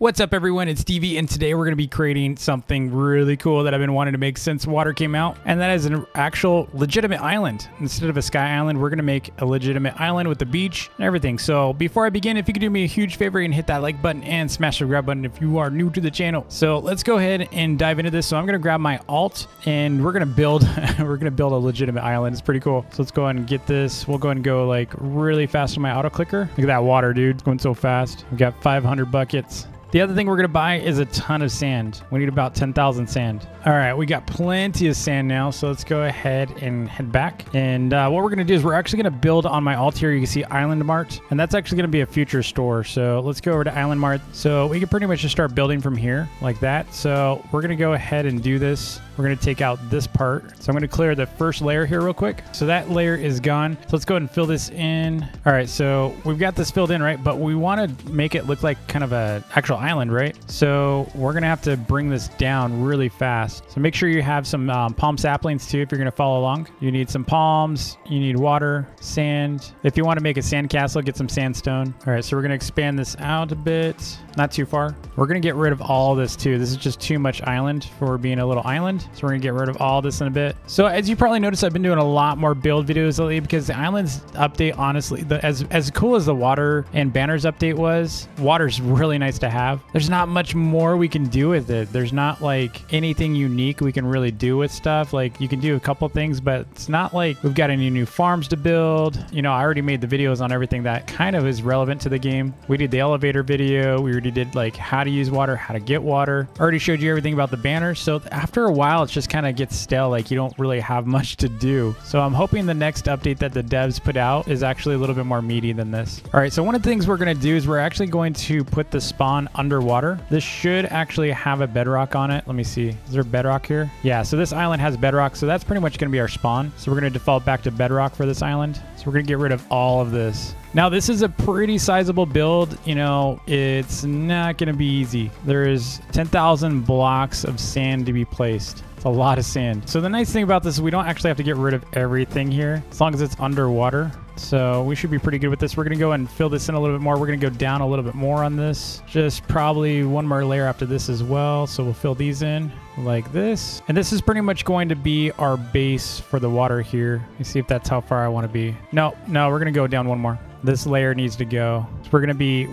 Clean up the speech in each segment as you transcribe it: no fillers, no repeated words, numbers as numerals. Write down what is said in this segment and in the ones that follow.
What's up everyone, it's Stevie, and today we're going to be creating something really cool that I've been wanting to make since Water came out, and that is an actual legitimate island. Instead of a sky island, we're going to make a legitimate island with the beach and everything. So before I begin, if you could do me a huge favor and hit that like button and smash the grab button if you are new to the channel. So let's go ahead and dive into this. So I'm going to grab my alt and we're going to build we're going to build a legitimate island. It's pretty cool. So let's go ahead and get this. We'll go ahead and go like really fast on my auto clicker. Look at that water, dude. It's going so fast. We got 500 buckets. The other thing we're going to buy is a ton of sand. We need about 10,000 sand. All right, we got plenty of sand now, so let's go ahead and head back. And what we're going to do is we're actually going to build on my alt here. You can see Island Mart, and that's actually going to be a future store. So let's go over to Island Mart. So we can pretty much just start building from here like that. So we're going to go ahead and do this. We're going to take out this part. So I'm going to clear the first layer here real quick. So that layer is gone. So let's go ahead and fill this in. All right, so we've got this filled in, right? But we want to make it look like kind of a actual island, right? So we're going to have to bring this down really fast. So make sure you have some palm saplings too if you're going to follow along. You need some palms, you need water, sand. If you want to make a sand castle, get some sandstone. All right, so we're going to expand this out a bit. Not too far. We're going to get rid of all this too. This is just too much island for being a little island. So we're going to get rid of all this in a bit. So as you probably noticed, I've been doing a lot more build videos lately because the islands update, honestly, as cool as the water and banners update was, water's really nice to have. There's not much more we can do with it. There's not like anything unique we can really do with stuff. Like you can do a couple things, but it's not like we've got any new farms to build. You know, I already made the videos on everything that kind of is relevant to the game. We did the elevator video. We already did like how to use water, how to get water. Already showed you everything about the banners. So after a while, it just kind of gets stale. Like you don't really have much to do. So I'm hoping the next update that the devs put out is actually a little bit more meaty than this. All right, so one of the things we're going to do is we're actually going to put the spawn underwater. This should actually have a bedrock on it. Let me see. Is there bedrock here? Yeah, so this island has bedrock. So that's pretty much going to be our spawn. So we're going to default back to bedrock for this island. So we're going to get rid of all of this. Now, this is a pretty sizable build. You know, it's not going to be easy. There is 10,000 blocks of sand to be placed. It's a lot of sand. So the nice thing about this is we don't actually have to get rid of everything here as long as it's underwater. So we should be pretty good with this. We're going to go and fill this in a little bit more. We're going to go down a little bit more on this. Just probably one more layer after this as well. So we'll fill these in like this. And this is pretty much going to be our base for the water here. Let me see if that's how far I want to be. No, we're going to go down one more. This layer needs to go. So we're gonna be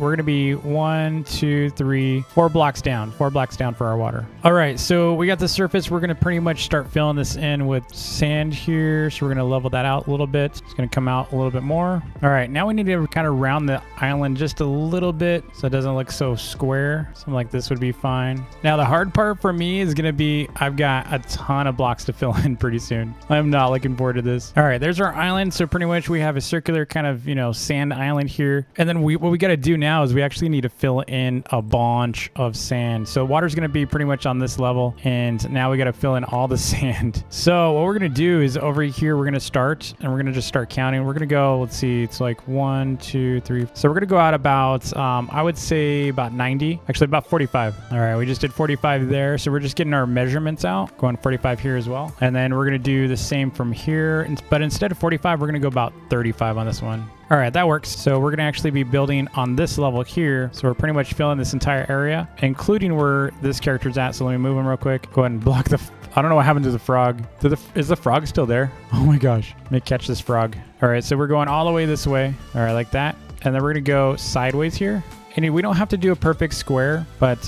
1, 2, 3, 4 blocks down. 4 blocks down for our water. All right, so we got the surface. We're gonna pretty much start filling this in with sand here. So we're gonna level that out a little bit. It's gonna come out a little bit more. All right, now we need to kind of round the island just a little bit so it doesn't look so square. Something like this would be fine. Now the hard part for me is gonna be I've got a ton of blocks to fill in pretty soon. I'm not looking forward to this. All right, there's our island. So pretty much we have a circular kind of, you know, sand island here, and then what we got to do now is we actually need to fill in a bunch of sand. So water's going to be pretty much on this level, and now we got to fill in all the sand. So what we're going to do is over here we're going to start, and we're going to just start counting. We're going to go, let's see, it's like 1, 2, 3. So we're going to go out about I would say about 90, actually about 45. All right, we just did 45 there, so we're just getting our measurements out, going 45 here as well, and then we're going to do the same from here, but instead of 45 we're going to go about 35 on this one. All right, that works. So we're going to actually be building on this level here. So we're pretty much filling this entire area, including where this character's at. So let me move him real quick. Go ahead and block the... I don't know what happened to the frog. Is the frog still there? Oh my gosh. Let me catch this frog. All right, so we're going all the way this way. All right, like that. And then we're going to go sideways here. And we don't have to do a perfect square, but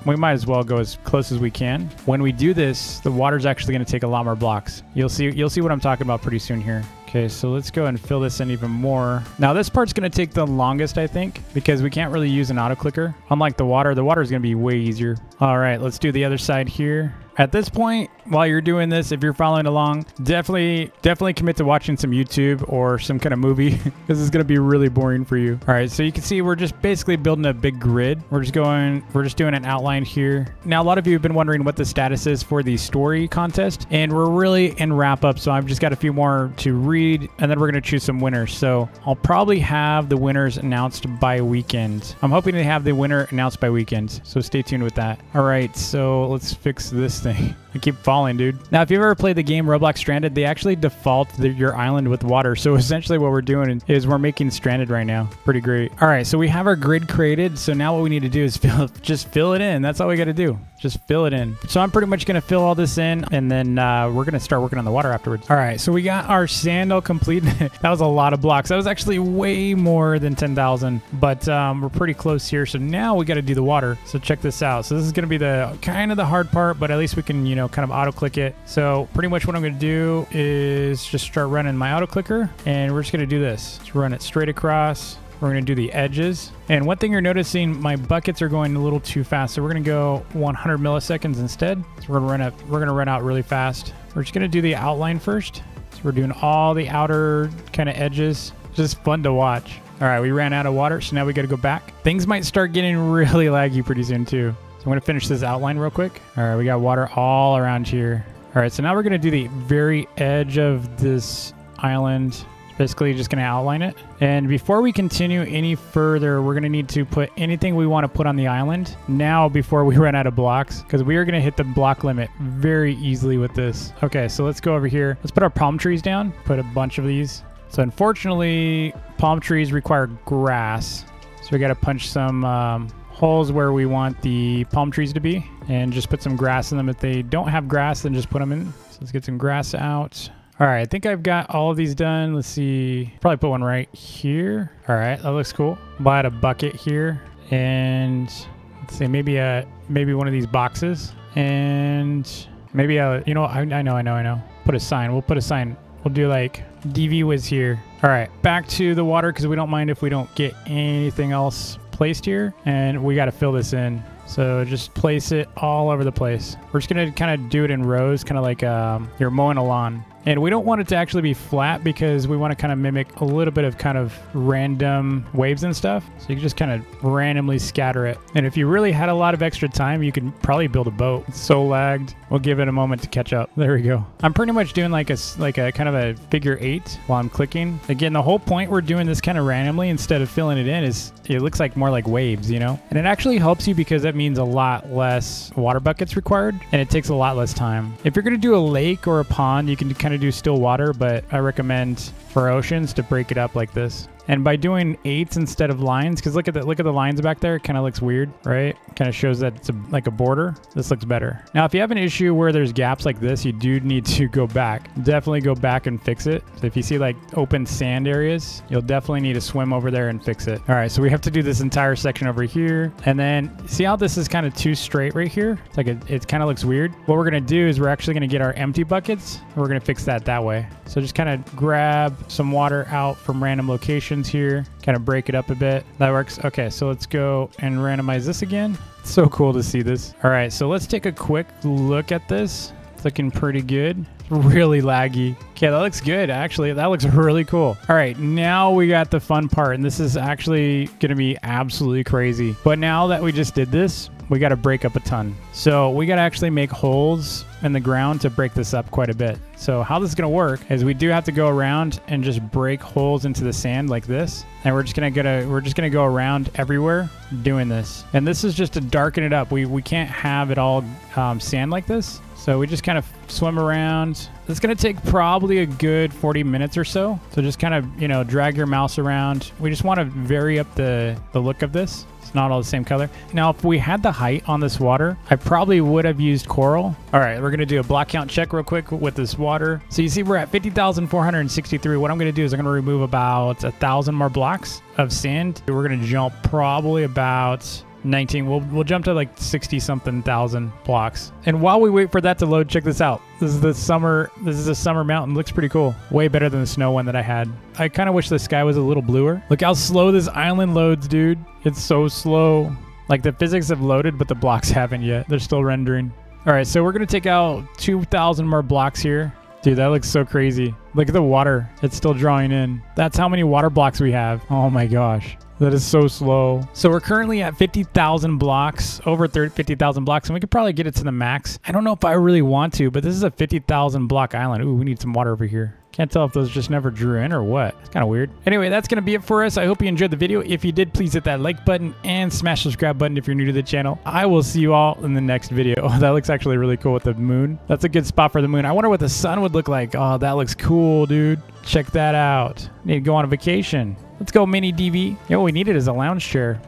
we might as well go as close as we can. When we do this, the water's actually going to take a lot more blocks. You'll see what I'm talking about pretty soon here. Okay, so let's go and fill this in even more. Now this part's going to take the longest, I think, because we can't really use an auto clicker. Unlike the water is going to be way easier. All right, let's do the other side here. At this point, while you're doing this, if you're following along, definitely commit to watching some YouTube or some kind of movie. This is going to be really boring for you. All right, so you can see we're just basically building a big grid. We're just doing an outline here. Now, a lot of you have been wondering what the status is for the story contest, and we're really in wrap up. So I've just got a few more to read, and then we're going to choose some winners. So I'll probably have the winners announced by weekend. I'm hoping to have the winner announced by weekend. So stay tuned with that. All right, so let's fix this thing. I keep falling, dude. Now, if you've ever played the game Roblox Stranded, they actually default your island with water. So essentially what we're doing is we're making Stranded right now. Pretty great. All right, so we have our grid created. So now what we need to do is just fill it in. That's all we got to do. Just fill it in. So I'm pretty much going to fill all this in, and then we're going to start working on the water afterwards. All right, so we got our sand all complete. That was a lot of blocks. That was actually way more than 10,000, but we're pretty close here. So now we got to do the water. So check this out. So this is going to be the kind of the hard part, but at least we can, you know, kind of auto click it. So pretty much what I'm going to do is just start running my auto clicker, and we're just going to do this. Just run it straight across. We're going to do the edges. And one thing you're noticing, my buckets are going a little too fast. So we're going to go 100 milliseconds instead. So we're going to run out really fast. We're just going to do the outline first. So we're doing all the outer kind of edges. Just fun to watch. All right, we ran out of water, so now we got to go back. Things might start getting really laggy pretty soon too. So I'm going to finish this outline real quick. All right, we got water all around here. All right, so now we're going to do the very edge of this island. Basically just going to outline it. And before we continue any further, we're going to need to put anything we want to put on the island now before we run out of blocks, because we are going to hit the block limit very easily with this. Okay, so let's go over here. Let's put our palm trees down, put a bunch of these. So unfortunately, palm trees require grass. So we got to punch some holes where we want the palm trees to be and just put some grass in them. If they don't have grass, then just put them in. So let's get some grass out. All right, I think I've got all of these done. Let's see, probably put one right here. All right, that looks cool. We'll add a bucket here, and let's see, maybe one of these boxes, and maybe you know, I know. Put a sign. We'll put a sign. We'll do like DV was here. All right, back to the water because we don't mind if we don't get anything else placed here, and we got to fill this in. So just place it all over the place. We're just gonna kind of do it in rows, kind of like you're mowing a lawn. And we don't want it to actually be flat because we want to kind of mimic a little bit of kind of random waves and stuff. So you can just kind of randomly scatter it. And if you really had a lot of extra time, you could probably build a boat. It's so lagged. We'll give it a moment to catch up. There we go. I'm pretty much doing like a kind of a figure 8 while I'm clicking. Again, the whole point we're doing this kind of randomly instead of filling it in is it looks like more like waves, you know? And it actually helps you because that means a lot less water buckets required and it takes a lot less time. If you're going to do a lake or a pond, you can kind of do still water, but I recommend for oceans to break it up like this. And by doing 8s instead of lines, because look at the lines back there, it kind of looks weird, right? Kind of shows that it's like a border. This looks better. Now, if you have an issue where there's gaps like this, you do need to go back. Definitely go back and fix it. So if you see like open sand areas, you'll definitely need to swim over there and fix it. All right, so we have to do this entire section over here. And then see how this is kind of too straight right here? It's like it kind of looks weird. What we're gonna do is we're actually gonna get our empty buckets and we're gonna fix that way. So just kind of grab some water out from random locations here, kind of break it up a bit. That works. Okay, so let's go and randomize this again. It's so cool to see this. All right, so let's take a quick look at this. It's looking pretty good. Really laggy. Okay, that looks good. Actually, that looks really cool. All right, now we got the fun part, and this is actually going to be absolutely crazy. But now that we just did this, we got to break up a ton. So we got to actually make holes in the ground to break this up quite a bit. So how this is going to work is we do have to go around and just break holes into the sand like this. And we're just going to go around everywhere doing this. And this is just to darken it up. We can't have it all sand like this. So we just kind of swim around. It's going to take probably a good 40 minutes or so. So just kind of, you know, drag your mouse around. We just want to vary up the look of this. It's not all the same color. Now, if we had the height on this water, I probably would have used coral. All right, we're going to do a block count check real quick with this water. So you see we're at 50,463. What I'm going to do is I'm going to remove about 1,000 more blocks of sand. We're going to jump probably about 19. We'll jump to like 60 something thousand blocks. And while we wait for that to load, check this out. This is a summer mountain. Looks pretty cool. Way better than the snow one that I had. I kind of wish the sky was a little bluer. Look how slow this island loads, dude. It's so slow. Like the physics have loaded, but the blocks haven't yet. They're still rendering. All right, so we're going to take out 2,000 more blocks here. Dude, that looks so crazy. Look at the water. It's still drawing in. That's how many water blocks we have. Oh my gosh. That is so slow. So we're currently at 50,000 blocks, over 50,000 blocks, and we could probably get it to the max. I don't know if I really want to, but this is a 50,000 block island. Ooh, we need some water over here. Can't tell if those just never drew in or what. It's kind of weird. Anyway, that's going to be it for us. I hope you enjoyed the video. If you did, please hit that like button and smash the subscribe button if you're new to the channel. I will see you all in the next video. Oh, that looks actually really cool with the moon. That's a good spot for the moon. I wonder what the sun would look like. Oh, that looks cool, dude. Check that out. Need to go on a vacation. Let's go, Mini DV. You know what we needed is a lounge chair.